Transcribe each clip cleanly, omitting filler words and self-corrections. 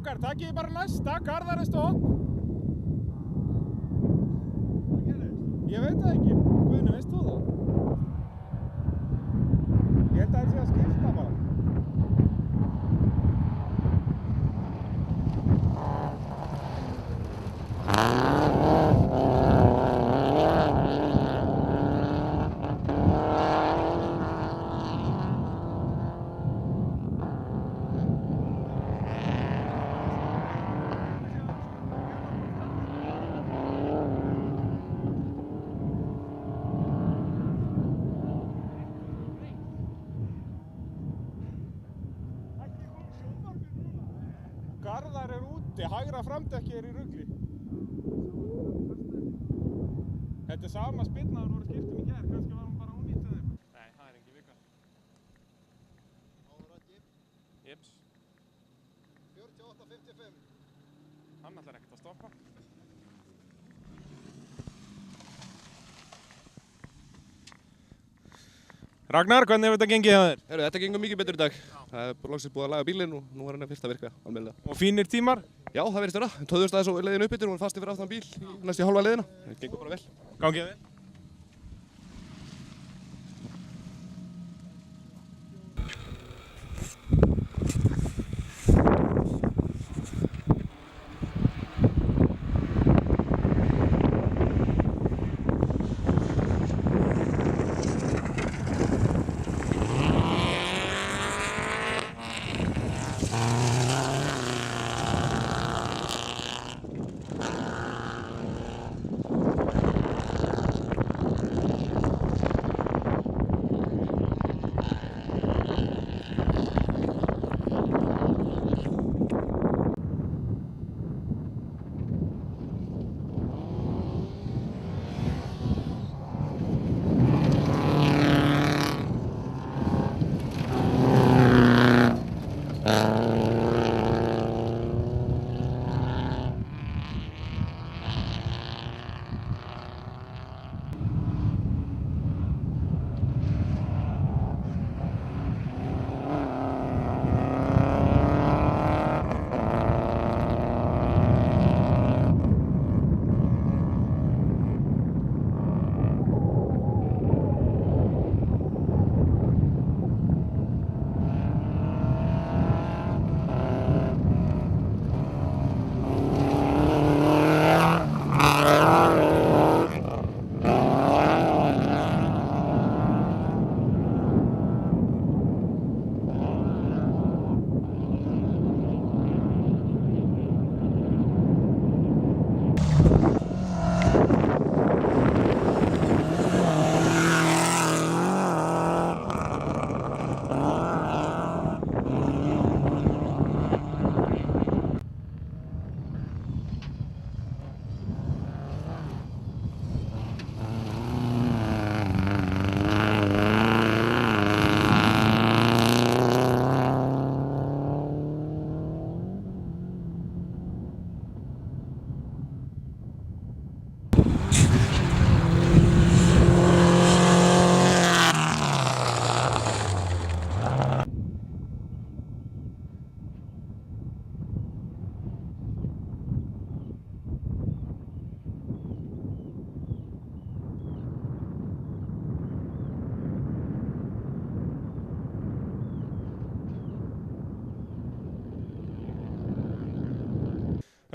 Strákar, takkið bara næsta, Garðar er stopp. Hvað gerist? Ég veit það ekki. Guðni, veist þú það? Ég held að það sé að skipta bara. Garðar er úti, hægra framdekki er í rugli. Þetta er sama spynnaður voru skiptum í gær, kannski var hún bara ónýtt eða eitthvað. Nei, það er engin vika. Áður að Gibbs. Gibbs. 48-55. Hann ætlar ekkert að stoppa. Ragnar, hvernig hefur þetta gengið hjá þér? Heyrðu, þetta gengur mikið betur í dag. Það er loksins búið að laga bílinn og nú var hann fyrst að virka almennilega. Og fínir tímar? Já, það verðist vera. Töðust aðeins og leiðin upp yfir og hann fasti fyrir aftan bíl í næstu hálfa leiðina. Það gengur bara vel. Gangið vel.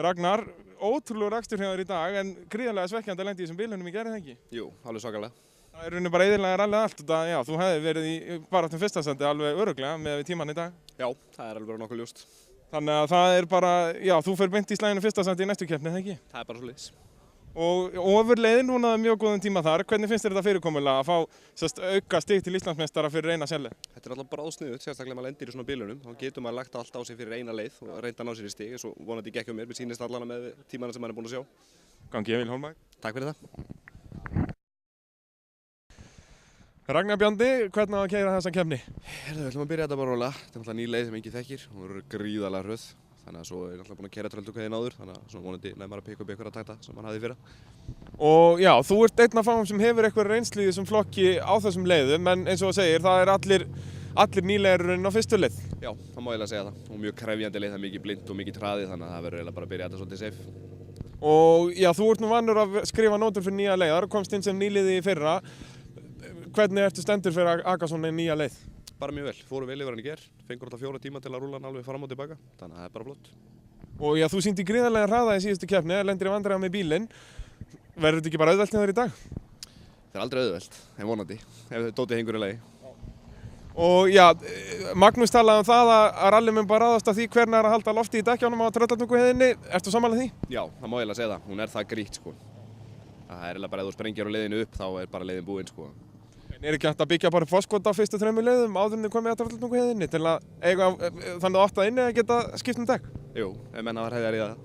Ragnar, ótrúlegur akstur hjá þér í dag en gríðarlega svekkjandi að lenda í þessum bílunum í gær, eða ekki? Jú, alveg svakalega. Það er rauninni bara eyðilega rallið allt og já, þú hefði verið í baráttum fyrsta sæti alveg örugglega með tímann í dag. Já, það er alveg bara nokkuð ljóst. Þannig að það er bara, já, þú fer beint í slaginu fyrsta sæti í næstu keppni, eða ekki? Það er bara svoleiðis. Og ofurleiðin, hún hafði mjög góðan tíma þar. Hvernig finnst þér þetta fyrirkomulega að fá auka stig til Íslandsmeistara fyrir eina selli? Þetta er alltaf bráðsniðugt, sérstaklega ef maður lendir í svona bílunum. Þá getur maður lagt allt á sig fyrir eina leið og reynda að ná sér í stig, eins og vonandi gekk hjá mér. Mér sýnist allana með tímana sem maður er búinn að sjá. Gangi Emil Hólmberg. Takk fyrir það. Ragnar Bjandi, hvernig á að keyra þessa keppni? Við ætlum að byrja þetta bara rólega. Þetta er náttúrulega ný leið sem enginn þekkir. Hún er gríðarlega hröð. Þannig að svo er náttúrulega búinn að keyra tröldukveðin áður. Þannig að svona vonandi næði maður að pikka upp einhverja takta sem hann hafði í fyrra. Og já, þú ert einn af fáum sem hefur eitthvað reynslu í þessum flokki á þessum leiðum, en eins og þú segir, það er allir nýlegir á fyrstu leið. Já, það má eiginlega segja það. Og mjög krefjandi leið, það er mikið blind og mikið hraði, þannig að það verður eiginlega bara að byrja þetta svolítið safe. Og já, þú ert nú vanur að skrifa nótur fyrir nýja leiðar, komst inn sem nýliði í fyrra. Hvernig ertu stendur fyrir að aka svona nýja leið? Bara mjög vel, fórum vel yfir hann í ger, fengur alltaf 4 tíma til að rúlla hann alveg fram og tilbaka, þannig að það er bara flott. Og já, þú sýndi gríðarlega hraða í síðustu keppni, lendir í vandræðum með bílinn. Verður þetta ekki bara auðvelt hjá þér í dag? Það er aldrei auðvelt, en vonandi, ef Dóti hengur í lagi. Og já, Magnús talaði um það að rally mun bara ráðast af því hvernig er að halda lofti í dekkjánum á Tröllartunguheiðinni. Ertu sammála því? Já, það má eiginlega segja það, hún er það grýtt sko. Það er eiginlega bara ef þú sprengir á leiðinu upp, þá er bara leiðin búinn sko. En er ekki hægt að byggja bara forskot á fyrstu 3 leiðum áður en þið komið að Tröllartunguheiðinni til að eiga þannig að 8 inni að geta skipt um dekk? Jú, ef menn hafa hræðjar í það.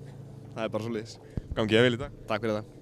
Það er bara svoleiðis. Gangi ég vel í dag. Takk fyrir það.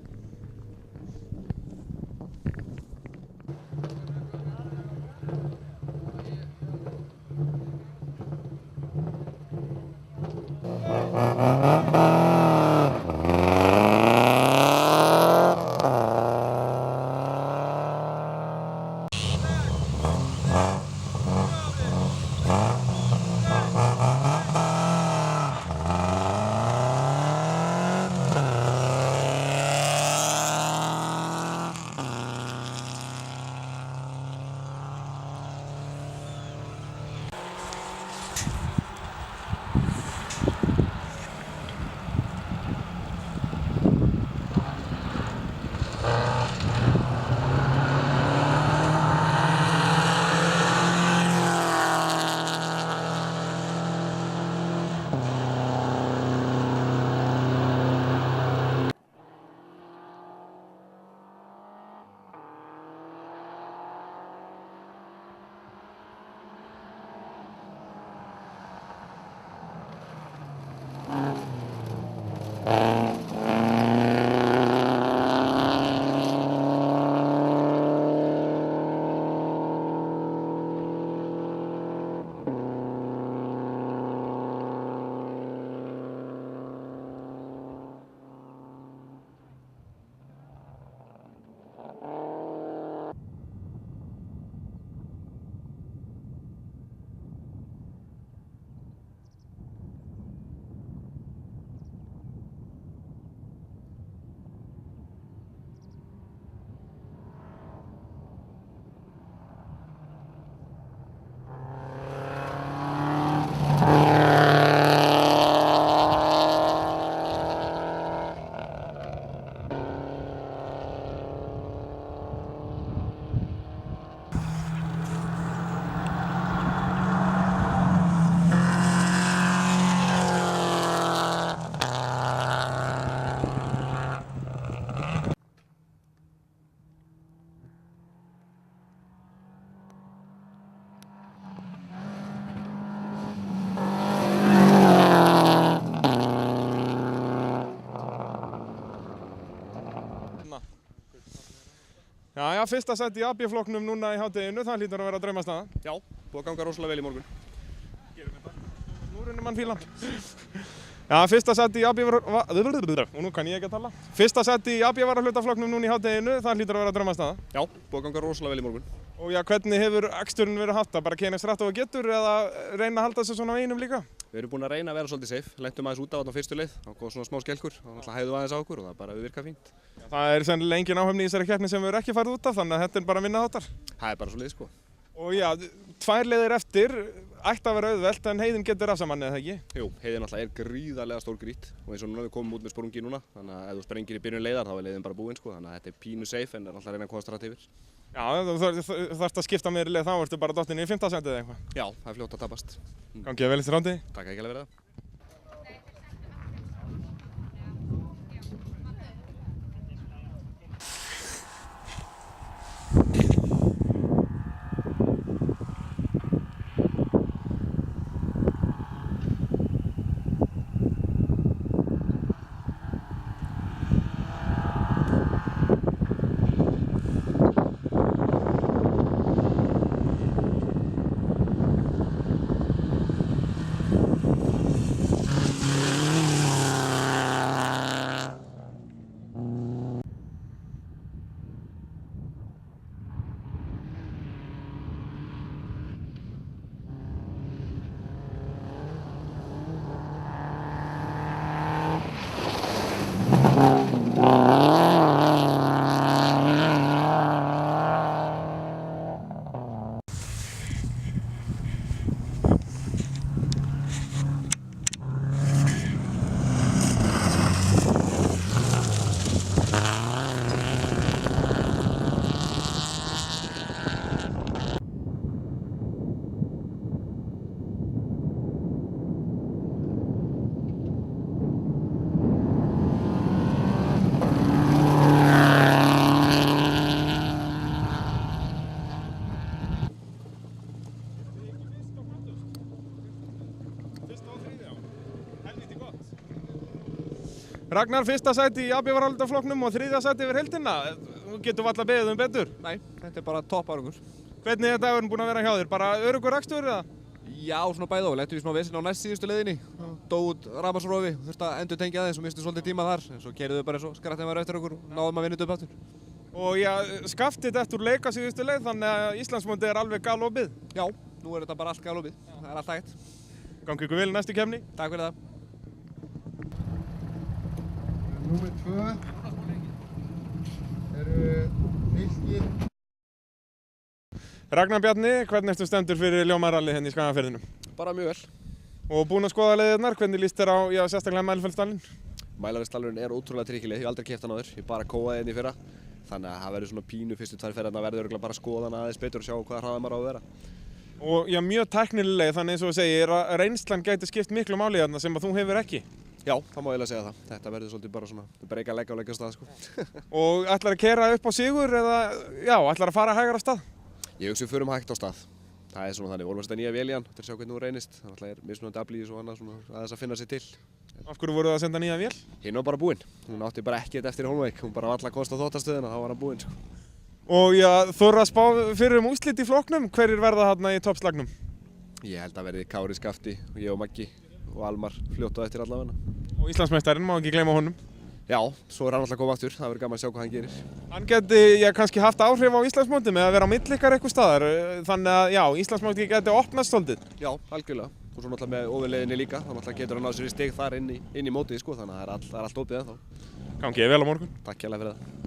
Já, fyrsta sæti í AB-flokknum núna í hádeginu, það hlýtur að vera draumastaða. Já, búið að ganga rosalega vel í morgun. Gerum þetta. Nú runir mann fílan. Já, fyrsta sæti í og nú kann ég ekki að tala. Fyrsta sæti í AB-varahlutaflokknum núna í hádeginu, það hlýtur að vera draumastaða. Já, búið að ganga rosalega vel í morgun. Og já, hvernig hefur aksturinn verið haft? Bara keinast rætt á að getur eða reyna að halda þessu svona á einum líka? Við erum búin að reyna að vera svolítið safe, lentum aðeins út af þarna á fyrstu leið, þá kom svona smá skelkur, þá hægðum við aðeins á okkur og það bara við virkað fínt. Já, það er sennilega engin áhöfni í þessari keppni sem við erum ekki farið út af, þannig að þetta er bara minna þáttar. Það er bara svolítið sko. Og já, 2 leiðir eftir, ætti að vera auðvelt en heiðin getur rafsa manni, eða ekki? Jú, heiðin alltaf er gríðarlega stór grýtt og eins og núna við komum út með sprungi núna, þannig að ef þú sprengir í byrjun leiðar þá er leiðin bara búinn sko, þannig að þetta er pínu safe en er alltaf að reyna að komast rætt yfir. Já, þú þarfst að skipta meiri leið, þá ertu bara dottinn í 5. sætið eða eitthvað. Já, það er fljótt að tapast. Gangi vel eftir rándið. Takk ekki alveg fyrir það. Ragnar, fyrsta sæti í AB-varaldaflokknum og þriðja sæti yfir heildina. Þú getur valla beðið betur. Nei, þetta bara topp árangur. Hvernig er dagurinn búinn að vera hjá þér? Bara öruggur akstur eða? Já, svona bæði og. Lentum við smá vesen á næst síðustu leiðinni. Dó út rafmagnsrofi, þurfti að endurtengja aðeins og mistum svolítið tíma þar. En svo keyrðum við bara eins og skrattum var eftir okkur og náðum að vinna þetta upp aftur. Og já, skaftið þetta úr leika síðustu leið, þannig að Íslandsmótið er alveg galopið. Já, nú er þetta bara allt galopið. Það er allt hægt. Gangi ykkur vel í næstu keppni. Takk fyrir það. Númer 2 eru Fylkir. Ragnar Bjarni, hvernig ertu stendur fyrir Ljómaralli henni í Skagafirðinum? Bara mjög vel. Og búinn að skoða leiðirnar, hvernig líst þér á, já, sérstaklega Mælifellsdalinn? Mælifellsdalurinn er ótrúlega tryggileg, ég hef aldrei keypt hann áður, ég bara kóaði henni í fyrra. Þannig að það verður svona pínu fyrstu tvær ferðirnar verður örugglega bara að skoða hana aðeins betur og sjá hvaða hraða maður á að vera. Og já, mjög tæknileg, þannig eins og þú segir að reynslan gæti skipt miklu máli þarna sem að þú hefur ekki. Já, það má eiginlega segja það. Þetta verður svolítið bara svona breyka legg á leggjastað sko. Og ætlar að keyra upp á sigur eða, já, ætlar að fara hægar af stað? Ég hugsa við förum hægt á stað. Það er svona þannig, við vorum að setja nýja vél í hann til að sjá hvernig hún reynist. Það er mismunandi aflís og annað svona aðeins að finna sér til. Af hverju voruð það að senda nýja vél? Hinn var bara búinn. Hún átti bara ekkert eftir í Hólmavík. Hún bara valla kost á þvottastöðina, þá var hann búinn sko. Og já, þú eru að spá fyrir úrslit í flokknum, hverjir verða þarna í toppslagnum? Ég held að verði Kári Skafti og ég og Maggi og Almar fljótt á eftir allavega. Og Íslandsmeistarinn, má ekki gleyma honum. Já, svo er hann alltaf að koma aftur, það verður gaman að sjá hvað hann gerir. Hann geti, já, kannski haft áhrif á Íslandsmótið með að vera á milli ykkar eitthvað staðar, þannig að, já, Íslandsmótið geti opnast svolítið. Já, algjörlega. Og svo náttúrulega með ofurleiðinni líka, þá náttúrulega getur hann náð sér í stig þar inn í mótið, sko, þannig að það er allt opið ennþá. Gangi vel á morgun. Takk hérlega fyrir það.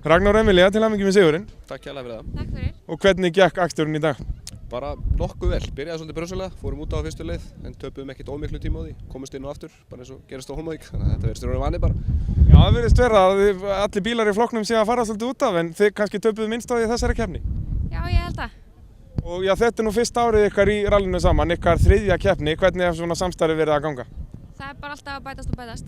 Ragnar og Emilía, til hamingju með sigurinn. Takk hérlega fyrir það. Takk fyrir. Og hvernig gekk aksturinn í dag? Bara nokkuð vel, byrjaði svolítið brösulega, fórum út á fyrstu leið en töpuðum ekkert ómiklu tíma á því, komumst inn og aftur, bara eins og gerist á Hólmavík, þannig að þetta verður stjórnum vanið bara. Já, það virðist vera að allir bílar í flokknum sé að fara svolítið út af, en þið kannski töpuðu minnst á því þessari keppni. Já, ég held það. Og já, þetta nú fyrsta árið ykkar í rallinu saman, ykkar þriðja keppni. Hvernig svona samstarfi verið að ganga? Það bara alltaf að bætast og bætast.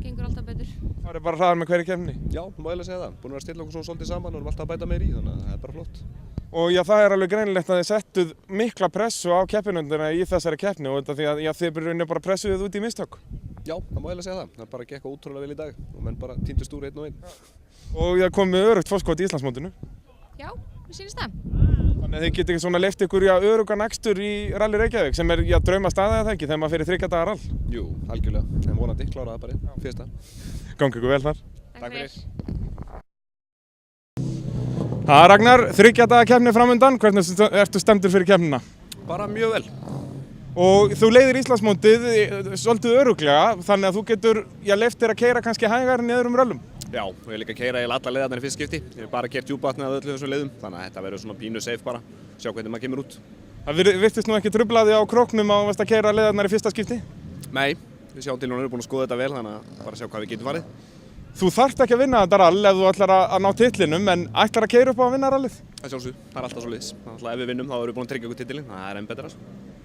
Gengur alltaf betur. Það bara hraðar með hverju keppni? Já, má eiginlega segja það. Búin að stilla okkur svona svolítið saman og erum alltaf að bæta meir í, þannig að það bara flott. Og já, það alveg greinilegt að þið settuð mikla pressu á keppinundina í þessari keppni og þetta því að já, þið bara pressuðuð út í mistök. Já, það má eiginlega segja það. Það bara gekk ótrúlega vel í dag og menn bara tíndust úr einn og einn. Og það komið örugt fórskot í Íslandsmótinu. Já, mér sýnist það. Þannig að þið getið ekki svona leyft ykkur örugan akstur í Rally Reykjavík sem drauma staðið það ekki þegar maður fyrir 3 daga rall. Jú, algjörlega. En vonandi, klára það bara fyrsta. Gangi ykkur vel þar. Takk fyrir. Ragnar, 3 daga keppni framundan. Hvernig ertu stemdur fyrir keppnina? Bara mjög vel. Og þú leiðir Íslandsmótið svolítið öruglega þannig að þú getur leyft þér að keyra kannski hægar en í öðrum röllum. Já, og ég líka að keyra í alla leiðarnar í fyrst skipti. Ég hef bara keyrt djúpvatnið af öllu þessum leiðum, þannig að þetta verður svona pínu safe bara. Sjá hvernig maður kemur út. Það virtist nú ekki truflaði á króknum að varst að keyra leiðarnar í fyrsta skipti? Nei, við sjáum til og erum búin að skoða þetta vel, þannig að bara sjá hvað við getum farið. Þú þarft ekki að vinna þetta rall ef þú ætlar að ná titlinum, en ætlar að keyra upp á að vinna rallið? Það sjálfsög, það alltaf svoleiðis. Þannig að ef við vinnum þá erum við búin að tryggja okkur titilinn, það enn betra.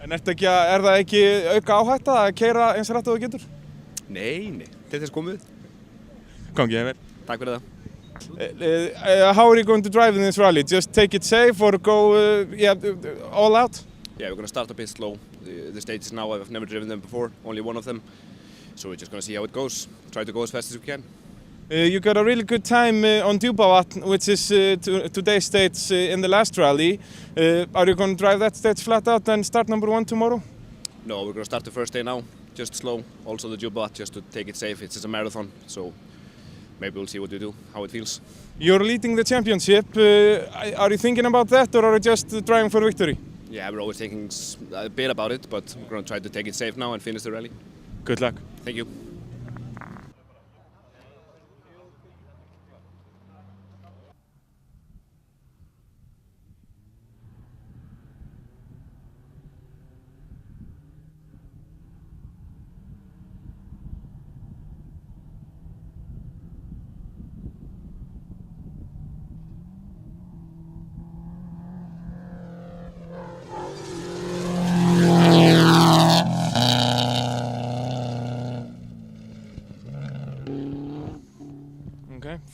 En er það ekki auka áhætta að keyra eins rætt og þú getur? Nei, til þess komum við. Gangi þér vel. Takk fyrir það. How are you going to drive in this rally? Just take it safe or go all out? Yeah, we're going to start a bit slow. The stages now, I've never driven them before, only one of them. So we're just going to see how it goes. Try to go as fast as we can. You got a really good time on Djúpavatn, which is today's stage in the last rally. Are you going to drive that stage flat out and start number 1 tomorrow? No, we're going to start the first day now, just slow. Also the Djúpavatn, just to take it safe. It's just a marathon, so maybe we'll see what we do, how it feels. You're leading the championship. Are you thinking about that, or are you just driving for victory? Yeah, we're always thinking a bit about it, but we're going to try to take it safe now and finish the rally. Good luck. Thank you.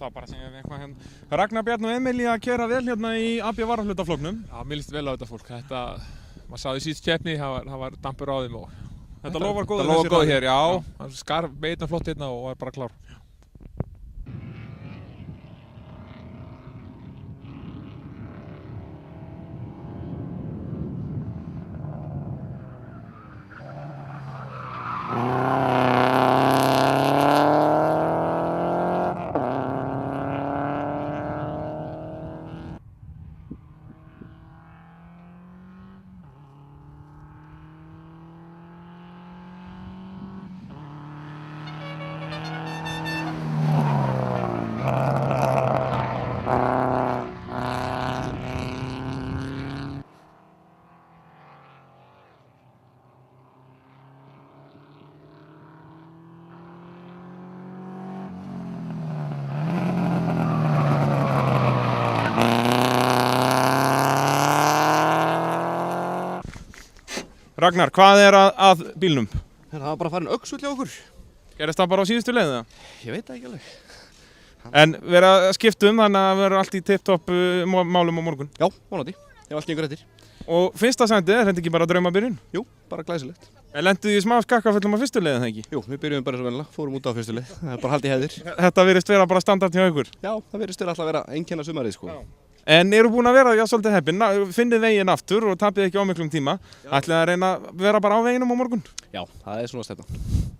Það bara sem ég eitthvað hérna. Ragnar, Bjarni og Emilía að keyra vel hérna í AB varahlutaflokknum. Já, mér líst vel á þetta fólk. Maður sáði síðust keppni, það var dampur á þeim og þetta lofar góð. Þetta lofar góð hér, já. Það skar beina flott hérna og var bara klár. Ragnar, hvað að bílnum? Það var bara farin öxull hjá okkur. Gerist það bara á síðustu leið eða? Ég veit það ekki alveg. En vera að skipta þannig að vera allt í tipptopp málum á morgun? Já, vonandi. Ég hef allt gengur eftir. Og fyrsta sætið, er þetta ekki bara draumabyrjun? Jú, bara glæsilegt. En lenduð í smá skakkaföllum á fyrstu leið eða ekki? Jú, við byrjum bara eins og vennilega, fórum út á fyrstu leið. Það er bara haldið hefðir. Þetta virðist vera bara standart hjá ykkur? Já, það virðist alltaf vera einkenna sumarið sko. En eru búin að vera svolítið heppin, finnið veginn aftur og tapið ekki ómiklum tíma. Ætlið að reyna að vera bara á veginum á morgun? Já, það er svona stefnan.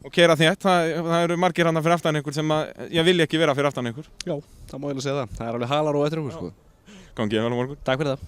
Og keyra þétt, það eru margir hana fyrir aftan ykkur sem ég vilja ekki vera fyrir aftan ykkur. Já, það má eiginlega segja það. Það er alveg halar og eftir okkur sko. Gangi vel á morgun. Takk fyrir það.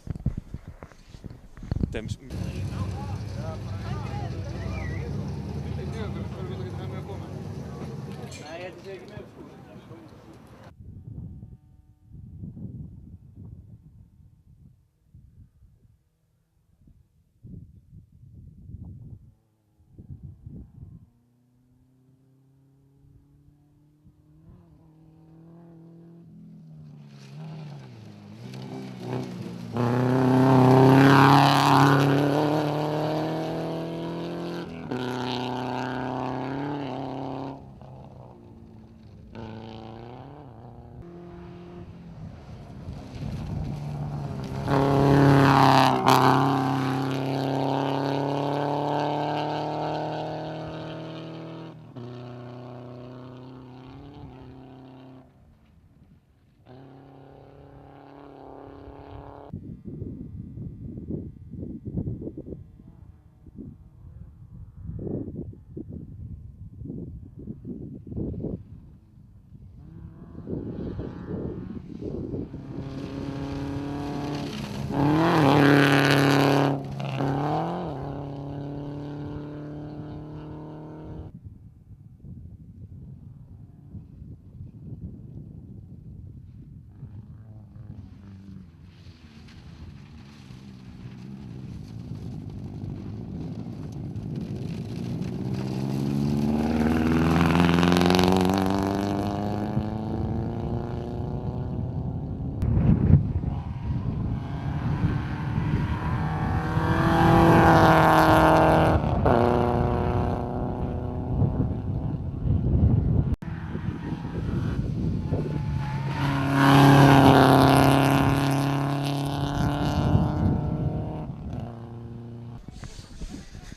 Mm-hmm.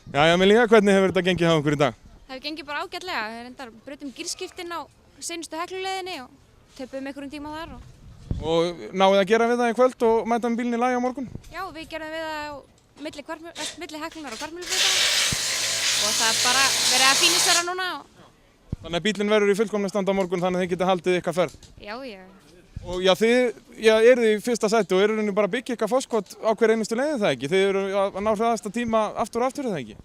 Jæja, Milja, hvernig hefur þetta gengið hjá okkur í dag? Það hefur gengið bara ágætlega. Við reyndar brutum gírskiptin á seinustu hekluleiðinni og töpuðum einhverjum tíma þar. Og náðu að gera við það í kvöld og mæta með bílinn í lagi á morgun? Já, við gerðum við það á milli heklunar og kvartmjölubrautar og það er bara verið að fínisvera núna. Þannig að bílinn verður í fullkomnu stand á morgun þannig að þið geta haldið ykkar ferð. Já. Og já, þið eruð í fyrsta sæti og eruð bara að byggja ykkar fórskot á hver einustu leiði það ekki? Þið eru að ná hraðasta tíma aftur og aftur það ekki?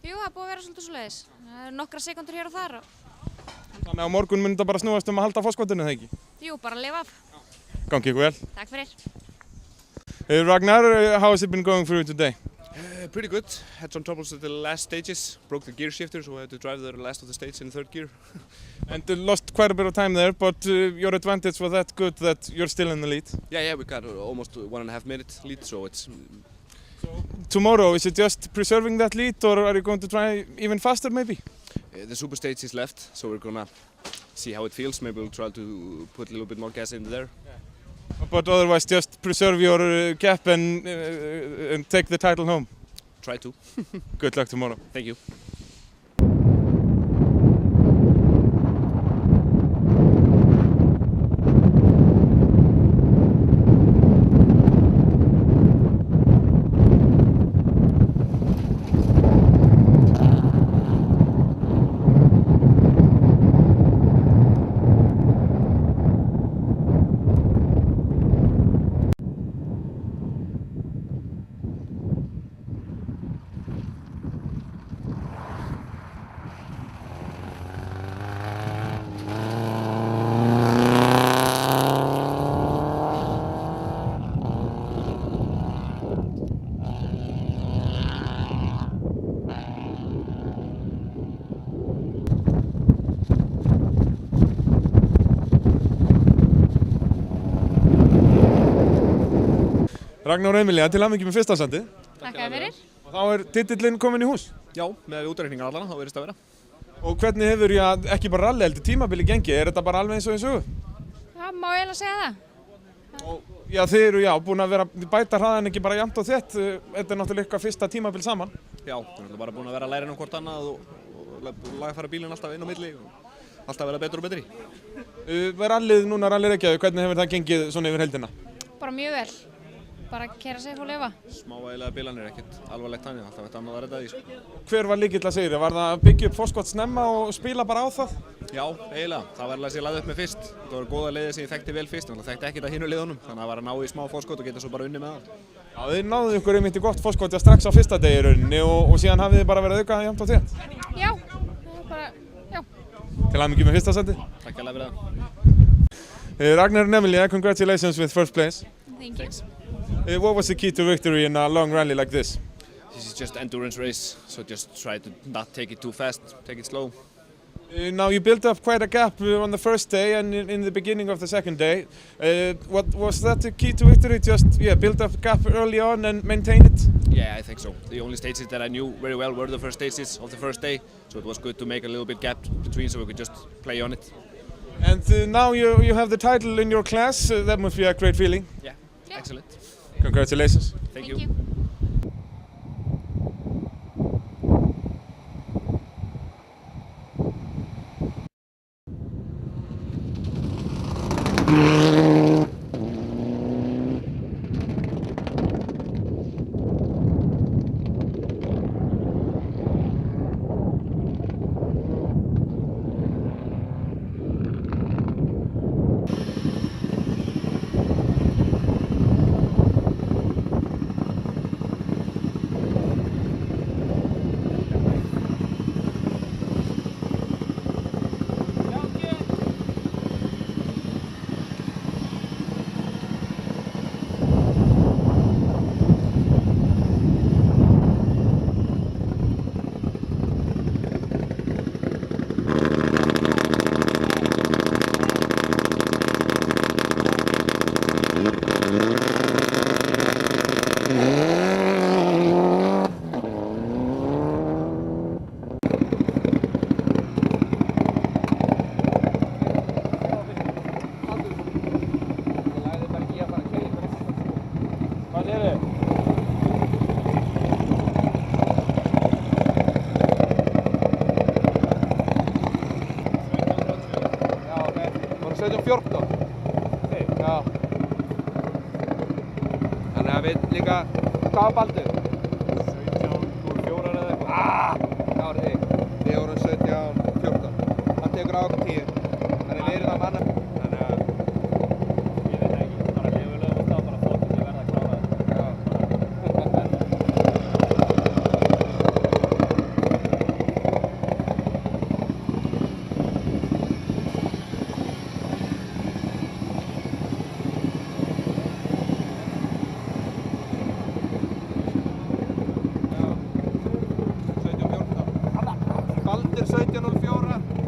Jú, það er búið að vera svolítið svoleiðis. Það eru nokkra sekundur hér og þar. Þannig að á morgun mun þetta bara snúast um að halda fórskotinu það ekki? Jú, bara að lifa af. Gangi ykkur vel. Takk fyrir. Ragnar, how has it been going for you today? Pretty good. Had some troubles at the last stages. Broke the gear shifter, so I had to drive the last of the stages in third gear. And lost quite a bit of time there, but your advantage was that good that you're still in the lead. Yeah, we got almost 1.5 minute lead, so it's... Tomorrow, is it just preserving that lead or are you going to try even faster maybe? The super stage is left, so we're gonna see how it feels. Maybe we'll try to put a little bit more gas in there. But otherwise, just preserve your gap and take the title home. Try to. Good luck tomorrow. Thank you. Ragnar og Emilía, til hamingju með fyrsta sætið. Takk fyrir. Og þá er titillinn kominn í hús. Já, með útreikningar allana, þá verðist það vera. Og hvernig hefur, ekki bara rally heldur tímabili gengið, er þetta bara alveg eins og í sögu? Já, má eiginlega segja það. Og þið eru, búin að vera bæta hraðan ekki bara jafnt og þétt, þetta er náttúrulega ykkar fyrsta tímabil saman. Já, við erum bara búin að vera að læra inn á hvort annað og lagfæra bílinn alltaf inn á milli og alltaf vera betur og betri. Rallið núna, Rally Reykjavík, hvernig hefur það gengið svona yfir heildina? Bara mjög vel. Bara að keyra sig og lifa. Smávægilega bilanir, ekkert alvarlegt þannig, alltaf eitt annað að redda því. Hver var lykill að segja? Var það að byggja upp fórskot snemma og spila bara á það? Já, eiginlega. Það var alveg að ég lagði upp með fyrst. Það var góða leiðir sem ég þekkti vel fyrst, en það þekkti ekkert að hinu liðunum, þannig að það var að ná í smá fórskot og geta svo bara unni með það. Já, þið náðuð ykkur einmitt í gott fórskot strax á fyrsta degi í rauninni og síðan hafið þið bara verið auka jafnt og þétt. Já, það var bara, já. Til hamingju með fyrsta sæti. Takk hérlega fyrir það. Ragnar and Emilia, congratulations with first place. Thank you. What was the key to victory in a long rally like this? This is just endurance race, so just try to not take it too fast, take it slow. Now you built up quite a gap on the first day and in the beginning of the second day. What was that the key to victory? Just build up a gap early on and maintain it? Yeah, I think so. The only stages that I knew very well were the first stages of the first day, so it was good to make a little bit gap between so we could just play on it. And now you have the title in your class. That must be a great feeling. Yeah, excellent. Congratulations. Thank you. 14. Já. Þannig að við líka, hvað var Baldur? 17.04 eða eitthvað. Það var þig. Við vorum 17.14. Það tekur á okkur 10. Þannig við erum það manna. Þannig að, ég veit ekki, bara lefulega út á, bara flottum ég verða að klára þetta. Já. 17.14. Baldur 17.04.